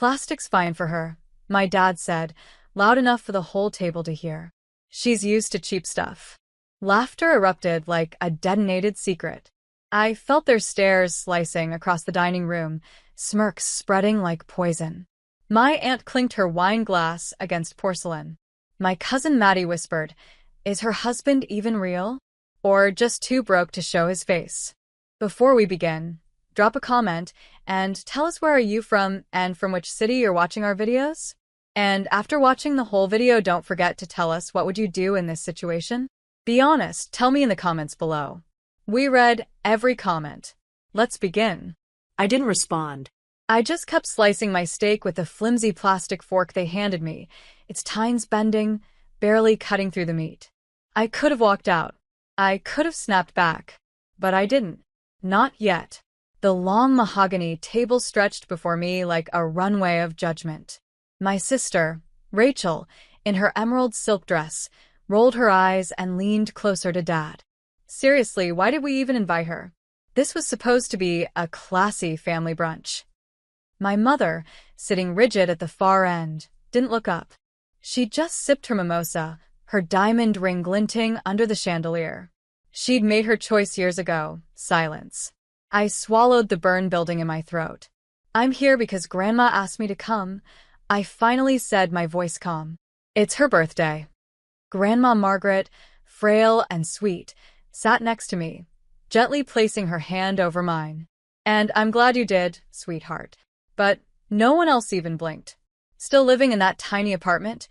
"Plastic's fine for her," my dad said, loud enough for the whole table to hear. "She's used to cheap stuff." Laughter erupted like a detonated secret. I felt their stares slicing across the dining room, smirks spreading like poison. My aunt clinked her wine glass against porcelain. My cousin Maddie whispered, "Is her husband even real? Or just too broke to show his face?" Before we begin, drop a comment and tell us where are you from and from which city you're watching our videos? And after watching the whole video, don't forget to tell us what would you do in this situation? Be honest, tell me in the comments below. We read every comment. Let's begin. I didn't respond. I just kept slicing my steak with the flimsy plastic fork they handed me, its tines bending, barely cutting through the meat. I could have walked out. I could have snapped back. But I didn't. Not yet. The long mahogany table stretched before me like a runway of judgment. My sister, Rachel, in her emerald silk dress, rolled her eyes and leaned closer to Dad. Seriously, why did we even invite her? This was supposed to be a classy family brunch. My mother, sitting rigid at the far end, didn't look up. She just sipped her mimosa, her diamond ring glinting under the chandelier. She'd made her choice years ago. Silence. I swallowed the burn building in my throat. "I'm here because Grandma asked me to come," I finally said, my voice calm. "It's her birthday." Grandma Margaret, frail and sweet, sat next to me, gently placing her hand over mine. "And I'm glad you did, sweetheart." But no one else even blinked. Still living in that tiny apartment?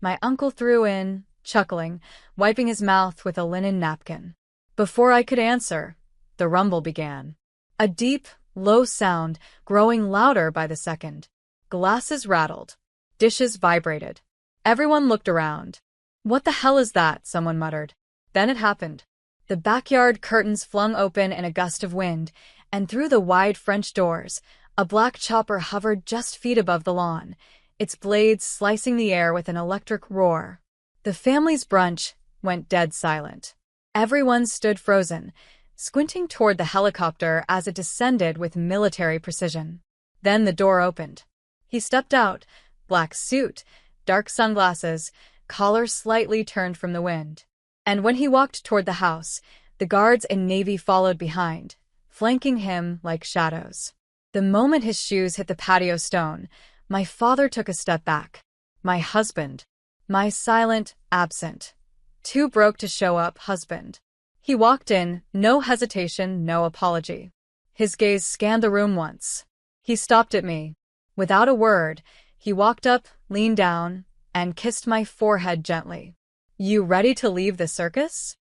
My uncle threw in, chuckling, wiping his mouth with a linen napkin. Before I could answer, the rumble began. A deep, low sound, growing louder by the second. Glasses rattled. Dishes vibrated. Everyone looked around. "What the hell is that?" someone muttered. Then it happened. The backyard curtains flung open in a gust of wind, and through the wide French doors, a black chopper hovered just feet above the lawn, its blades slicing the air with an electric roar. The family's brunch went dead silent. Everyone stood frozen, squinting toward the helicopter as it descended with military precision. Then the door opened. He stepped out, black suit, dark sunglasses, collar slightly turned from the wind. And when he walked toward the house, the guards in navy followed behind, flanking him like shadows. The moment his shoes hit the patio stone, my father took a step back. My husband. My silent, absent, too broke to show up husband. He walked in, no hesitation, no apology. His gaze scanned the room once. He stopped at me. Without a word, he walked up, leaned down, and kissed my forehead gently. "You ready to leave the circus?"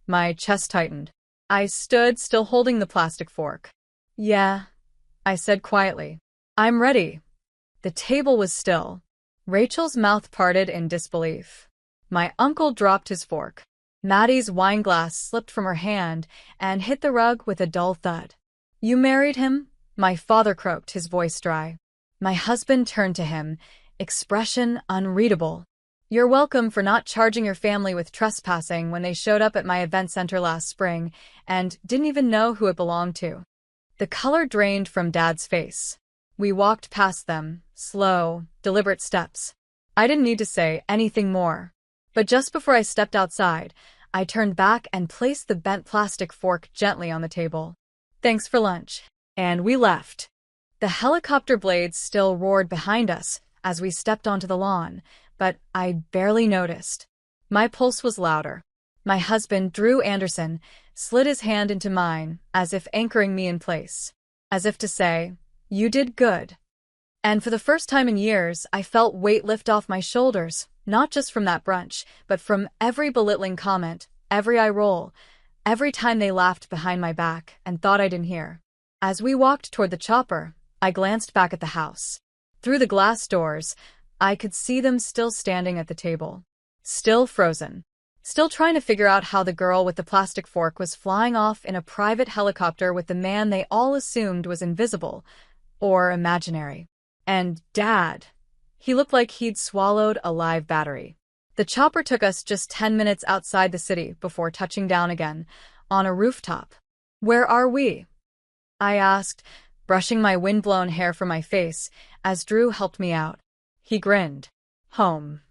My chest tightened. I stood, still holding the plastic fork. "Yeah," I said quietly. "I'm ready." The table was still. Rachel's mouth parted in disbelief. My uncle dropped his fork. Maddie's wine glass slipped from her hand and hit the rug with a dull thud. "You married him?" my father croaked, his voice dry. My husband turned to him, expression unreadable. "You're welcome for not charging your family with trespassing when they showed up at my event center last spring and didn't even know who it belonged to." The color drained from Dad's face. We walked past them, slow, deliberate steps. I didn't need to say anything more. But just before I stepped outside, I turned back and placed the bent plastic fork gently on the table. "Thanks for lunch." And we left. The helicopter blades still roared behind us as we stepped onto the lawn, but I barely noticed. My pulse was louder. My husband, Drew Anderson, slid his hand into mine as if anchoring me in place. As if to say, "You did good." And for the first time in years, I felt weight lift off my shoulders, not just from that brunch, but from every belittling comment, every eye roll, every time they laughed behind my back and thought I didn't hear. As we walked toward the chopper, I glanced back at the house. Through the glass doors, I could see them still standing at the table. Still frozen. Still trying to figure out how the girl with the plastic fork was flying off in a private helicopter with the man they all assumed was invisible, or imaginary. And Dad. He looked like he'd swallowed a live battery. The chopper took us just 10 minutes outside the city before touching down again, on a rooftop. "Where are we?" I asked, brushing my windblown hair from my face as Drew helped me out. He grinned. Home.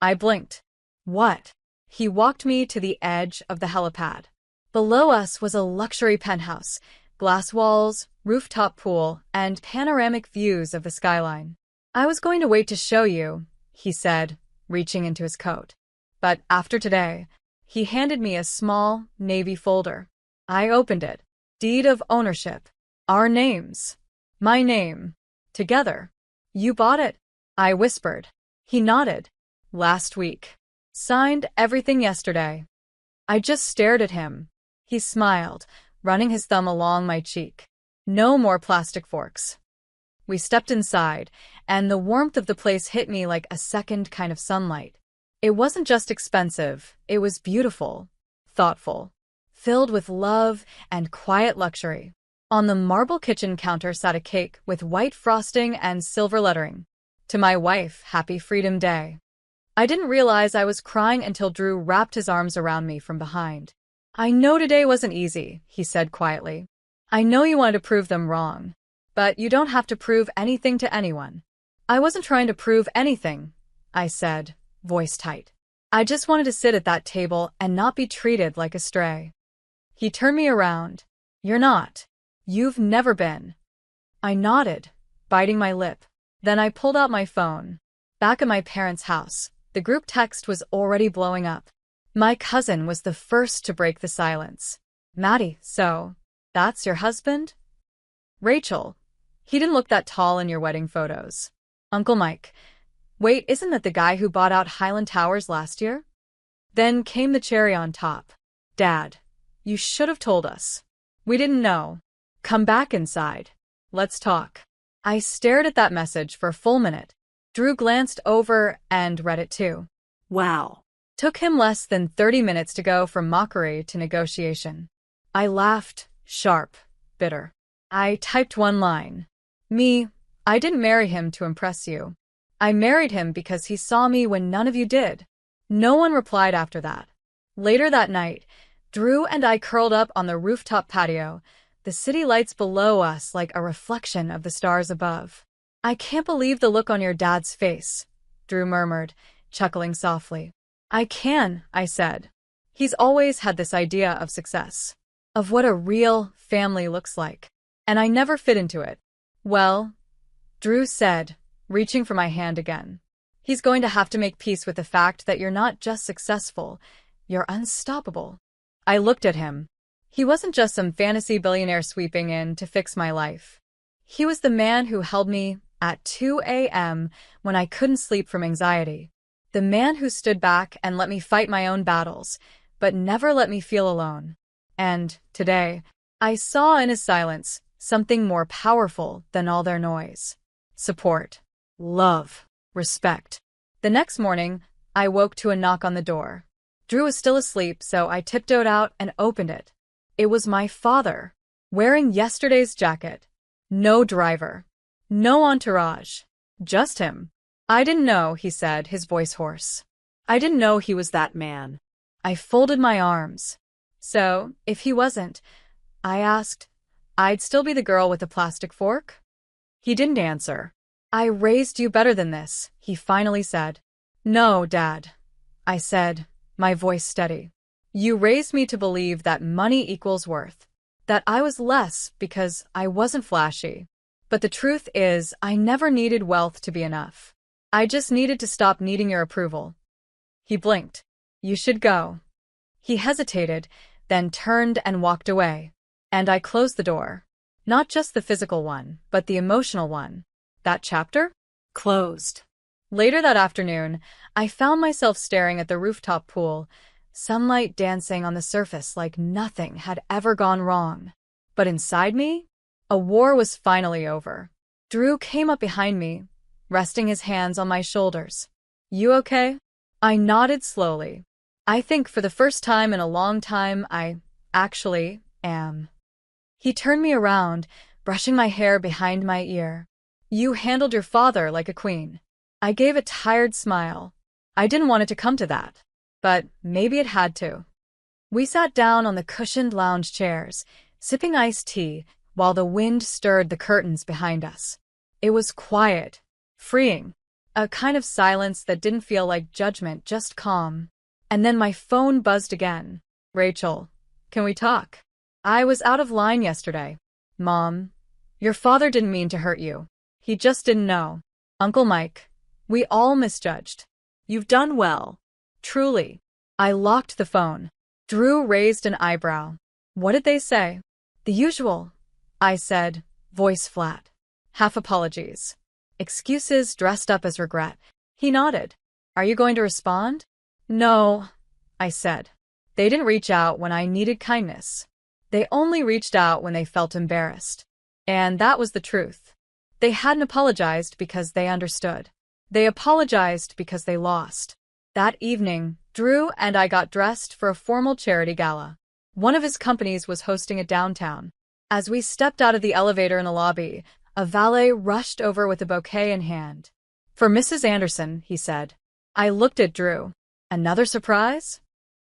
I blinked. What? He walked me to the edge of the helipad. Below us was a luxury penthouse, glass walls, rooftop pool, and panoramic views of the skyline. I was going to wait to show you, he said, reaching into his coat. But after today, he handed me a small, navy folder. I opened it. Deed of ownership. Our names. My name. Together. You bought it? I whispered. He nodded. Last week. Signed everything yesterday. I just stared at him. He smiled, running his thumb along my cheek. No more plastic forks. We stepped inside, and the warmth of the place hit me like a second kind of sunlight. It wasn't just expensive, it was beautiful, thoughtful, filled with love and quiet luxury. On the marble kitchen counter sat a cake with white frosting and silver lettering. To my wife, Happy Freedom Day. I didn't realize I was crying until Drew wrapped his arms around me from behind. I know today wasn't easy, he said quietly. I know you wanted to prove them wrong. But you don't have to prove anything to anyone. I wasn't trying to prove anything, I said, voice tight. I just wanted to sit at that table and not be treated like a stray. He turned me around. You're not. You've never been. I nodded, biting my lip. Then I pulled out my phone. Back at my parents' house, the group text was already blowing up. My cousin was the first to break the silence. Maddie, so, that's your husband? Rachel, he didn't look that tall in your wedding photos. Uncle Mike, wait, isn't that the guy who bought out Highland Towers last year? Then came the cherry on top. Dad, you should have told us. We didn't know. Come back inside. Let's talk. I stared at that message for a full minute. Drew glanced over and read it too. Wow. Took him less than 30 minutes to go from mockery to negotiation. I laughed, sharp, bitter. I typed one line. Me, I didn't marry him to impress you. I married him because he saw me when none of you did. No one replied after that. Later that night, Drew and I curled up on the rooftop patio, the city lights below us like a reflection of the stars above. I can't believe the look on your dad's face, Drew murmured, chuckling softly. I can, I said. He's always had this idea of success, of what a real family looks like, and I never fit into it. Well, Drew said, reaching for my hand again. He's going to have to make peace with the fact that you're not just successful, you're unstoppable. I looked at him. He wasn't just some fantasy billionaire sweeping in to fix my life. He was the man who held me at 2 a.m. when I couldn't sleep from anxiety. The man who stood back and let me fight my own battles, but never let me feel alone. And, today, I saw in his silence something more powerful than all their noise. Support. Love. Respect. The next morning, I woke to a knock on the door. Drew was still asleep, so I tiptoed out and opened it. It was my father, wearing yesterday's jacket. No driver. No entourage. Just him. I didn't know, he said, his voice hoarse. I didn't know he was that man. I folded my arms. So, if he wasn't, I asked, I'd still be the girl with the plastic fork? He didn't answer. I raised you better than this, he finally said. No, Dad, I said, my voice steady. You raised me to believe that money equals worth, that I was less because I wasn't flashy. But the truth is, I never needed wealth to be enough. I just needed to stop needing your approval. He blinked. You should go. He hesitated, then turned and walked away. And I closed the door. Not just the physical one, but the emotional one. That chapter? Closed. Later that afternoon, I found myself staring at the rooftop pool, sunlight dancing on the surface like nothing had ever gone wrong. But inside me, a war was finally over. Drew came up behind me, resting his hands on my shoulders. You okay? I nodded slowly. I think for the first time in a long time, I actually am. He turned me around, brushing my hair behind my ear. You handled your father like a queen. I gave a tired smile. I didn't want it to come to that, but maybe it had to. We sat down on the cushioned lounge chairs, sipping iced tea, while the wind stirred the curtains behind us. It was quiet, freeing, a kind of silence that didn't feel like judgment, just calm. And then my phone buzzed again. Rachel, can we talk? I was out of line yesterday. Mom, your father didn't mean to hurt you. He just didn't know. Uncle Mike, we all misjudged. You've done well. Truly. I locked the phone. Drew raised an eyebrow. What did they say? The usual, I said, voice flat. Half apologies. Excuses dressed up as regret. He nodded. Are you going to respond? No, I said. They didn't reach out when I needed kindness. They only reached out when they felt embarrassed. And that was the truth. They hadn't apologized because they understood. They apologized because they lost. That evening, Drew and I got dressed for a formal charity gala. One of his companies was hosting it downtown. As we stepped out of the elevator in the lobby, a valet rushed over with a bouquet in hand. For Mrs. Anderson, he said. I looked at Drew. Another surprise?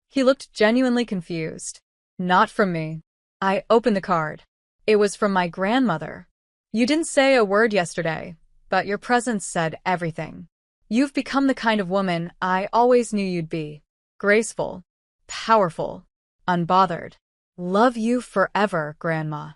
He looked genuinely confused. Not from me. I opened the card. It was from my grandmother. You didn't say a word yesterday, but your presence said everything. You've become the kind of woman I always knew you'd be. Graceful, powerful, unbothered. Love you forever, Grandma.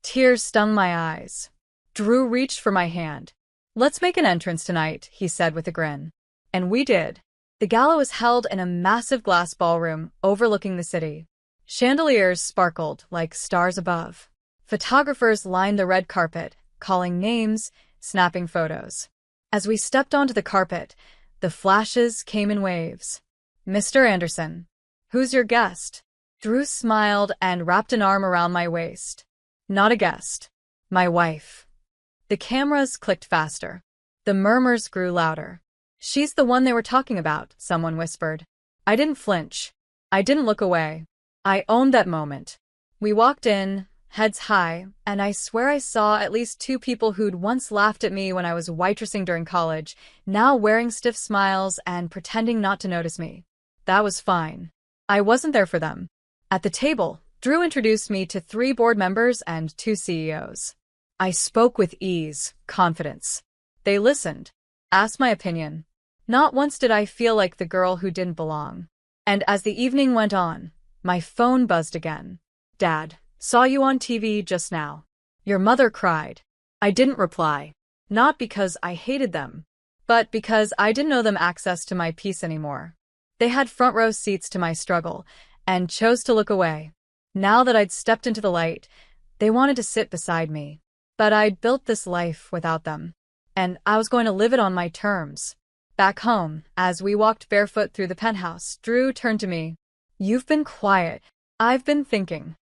Tears stung my eyes. Drew reached for my hand. Let's make an entrance tonight, he said with a grin. And we did. The gala was held in a massive glass ballroom overlooking the city. Chandeliers sparkled like stars above. Photographers lined the red carpet, calling names, snapping photos. As we stepped onto the carpet, the flashes came in waves. Mr. Anderson, who's your guest? Drew smiled and wrapped an arm around my waist. Not a guest. My wife. The cameras clicked faster. The murmurs grew louder. She's the one they were talking about, someone whispered. I didn't flinch. I didn't look away. I owned that moment. We walked in, heads high, and I swear I saw at least two people who'd once laughed at me when I was waitressing during college, now wearing stiff smiles and pretending not to notice me. That was fine. I wasn't there for them. At the table, Drew introduced me to 3 board members and 2 CEOs. I spoke with ease, confidence. They listened, asked my opinion. Not once did I feel like the girl who didn't belong. And as the evening went on, my phone buzzed again. Dad, saw you on TV just now. Your mother cried. I didn't reply. Not because I hated them, but because I didn't owe them access to my peace anymore. They had front row seats to my struggle, and chose to look away. Now that I'd stepped into the light, they wanted to sit beside me. But I'd built this life without them, and I was going to live it on my terms. Back home, as we walked barefoot through the penthouse, Drew turned to me. You've been quiet. I've been thinking.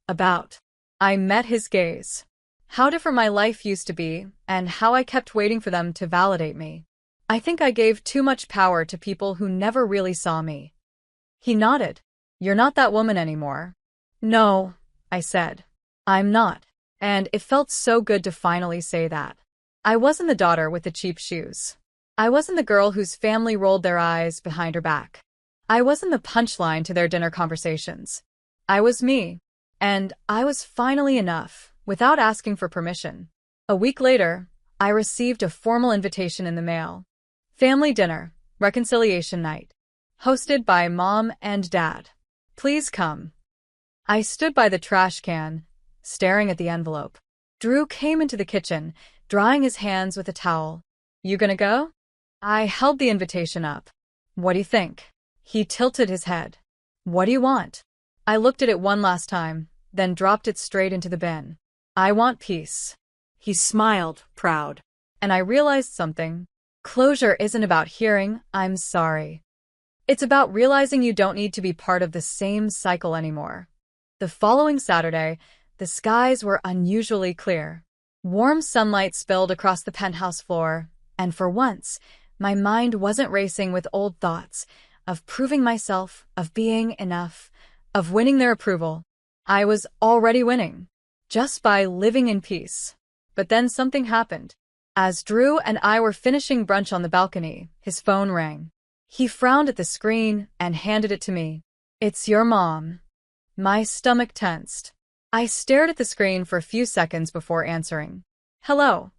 About. I met his gaze. How different my life used to be, and how I kept waiting for them to validate me. I think I gave too much power to people who never really saw me. He nodded. You're not that woman anymore. No, I said. I'm not. And it felt so good to finally say that. I wasn't the daughter with the cheap shoes. I wasn't the girl whose family rolled their eyes behind her back. I wasn't the punchline to their dinner conversations. I was me. And I was finally enough, without asking for permission. A week later, I received a formal invitation in the mail. Family dinner, reconciliation night. Hosted by Mom and Dad. Please come. I stood by the trash can, staring at the envelope. Drew came into the kitchen, drying his hands with a towel. You gonna go? I held the invitation up. What do you think? He tilted his head. What do you want? I looked at it one last time, then dropped it straight into the bin. I want peace. He smiled, proud. And I realized something. Closure isn't about hearing, I'm sorry. It's about realizing you don't need to be part of the same cycle anymore. The following Saturday, the skies were unusually clear. Warm sunlight spilled across the penthouse floor, and for once, my mind wasn't racing with old thoughts of proving myself, of being enough, of winning their approval. I was already winning, just by living in peace. But then something happened. As Drew and I were finishing brunch on the balcony, his phone rang. He frowned at the screen and handed it to me. It's your mom. My stomach tensed. I stared at the screen for a few seconds before answering. Hello.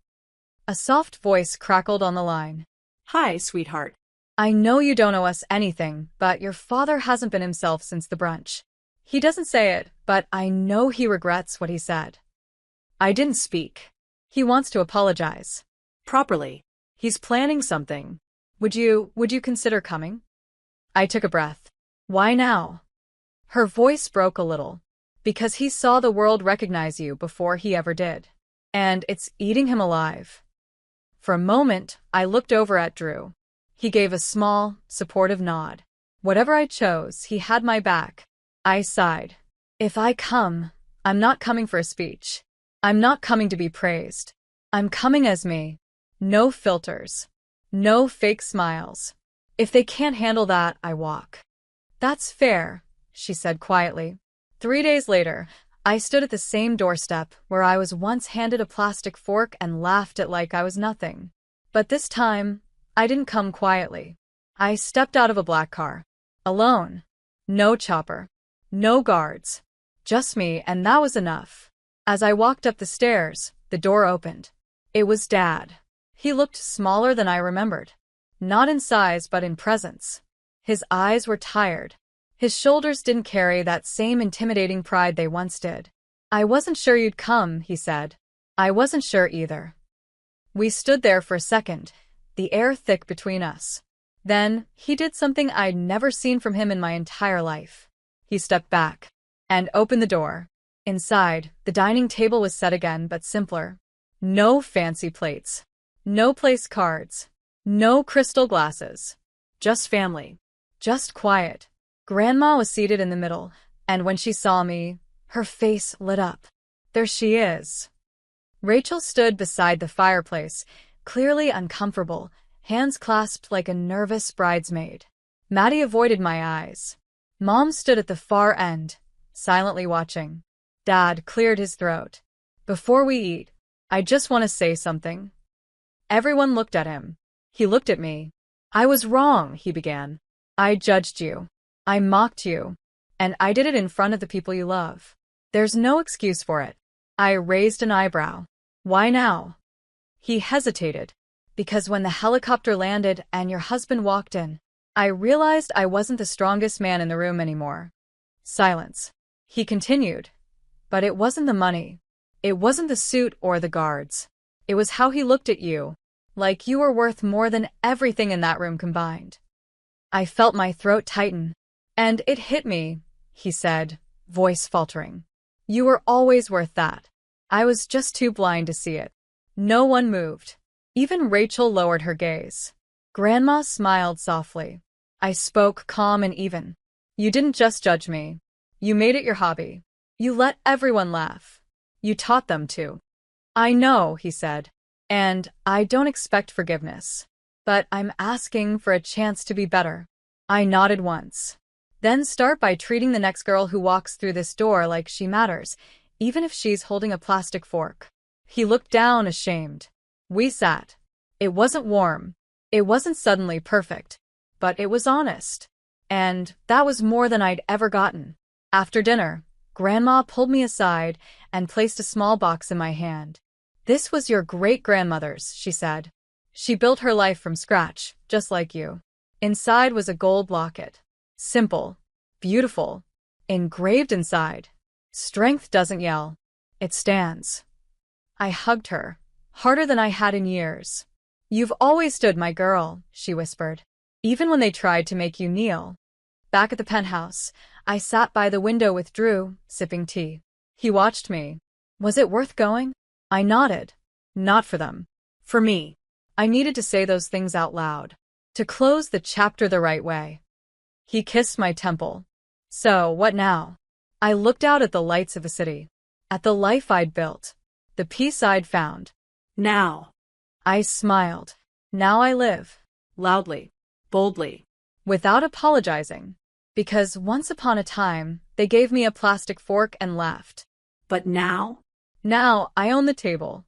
A soft voice crackled on the line. Hi, sweetheart. I know you don't owe us anything, but your father hasn't been himself since the brunch. He doesn't say it, but I know he regrets what he said. I didn't speak. He wants to apologize. Properly. He's planning something. Would you consider coming? I took a breath. Why now? Her voice broke a little. Because he saw the world recognize you before he ever did. And it's eating him alive. For a moment, I looked over at Drew. He gave a small, supportive nod. Whatever I chose, he had my back. I sighed. If I come, I'm not coming for a speech. I'm not coming to be praised. I'm coming as me. No filters. No fake smiles. If they can't handle that, I walk. That's fair, she said quietly. 3 days later, I stood at the same doorstep where I was once handed a plastic fork and laughed at like I was nothing. But this time, I didn't come quietly. I stepped out of a black car. Alone. No chopper. No guards. Just me, and that was enough. As I walked up the stairs, the door opened. It was Dad. He looked smaller than I remembered. Not in size, but in presence. His eyes were tired. His shoulders didn't carry that same intimidating pride they once did. I wasn't sure you'd come, he said. I wasn't sure either. We stood there for a second, the air thick between us. Then, he did something I'd never seen from him in my entire life. He stepped back and opened the door. Inside, the dining table was set again, but simpler. No fancy plates. No place cards. No crystal glasses. Just family. Just quiet. Grandma was seated in the middle, and when she saw me, her face lit up. There she is. Rachel stood beside the fireplace, clearly uncomfortable, hands clasped like a nervous bridesmaid. Maddie avoided my eyes. Mom stood at the far end, silently watching. Dad cleared his throat. Before we eat, I just want to say something. Everyone looked at him. He looked at me. I was wrong, he began. I judged you. I mocked you. And I did it in front of the people you love. There's no excuse for it. I raised an eyebrow. Why now? He hesitated. Because when the helicopter landed and your husband walked in, I realized I wasn't the strongest man in the room anymore. Silence. He continued. But it wasn't the money. It wasn't the suit or the guards. It was how he looked at you. Like you were worth more than everything in that room combined. I felt my throat tighten. And it hit me, he said, voice faltering. You were always worth that. I was just too blind to see it. No one moved. Even Rachel lowered her gaze. Grandma smiled softly. I spoke calm and even. You didn't just judge me. You made it your hobby. You let everyone laugh. You taught them to. I know, he said. And I don't expect forgiveness. But I'm asking for a chance to be better. I nodded once. Then start by treating the next girl who walks through this door like she matters, even if she's holding a plastic fork. He looked down, ashamed. We sat. It wasn't warm. It wasn't suddenly perfect. But it was honest. And that was more than I'd ever gotten. After dinner, Grandma pulled me aside and placed a small box in my hand. This was your great-grandmother's, she said. She built her life from scratch, just like you. Inside was a gold locket. Simple. Beautiful. Engraved inside. Strength doesn't yell. It stands. I hugged her. Harder than I had in years. You've always stood my girl, she whispered. Even when they tried to make you kneel. Back at the penthouse, I sat by the window with Drew, sipping tea. He watched me. Was it worth going? I nodded. Not for them. For me. I needed to say those things out loud. To close the chapter the right way. He kissed my temple. So, what now? I looked out at the lights of the city. At the life I'd built. The peace I'd found. Now. I smiled. Now I live. Loudly. Boldly. Without apologizing. Because once upon a time, they gave me a plastic fork and laughed. But now? Now I own the table.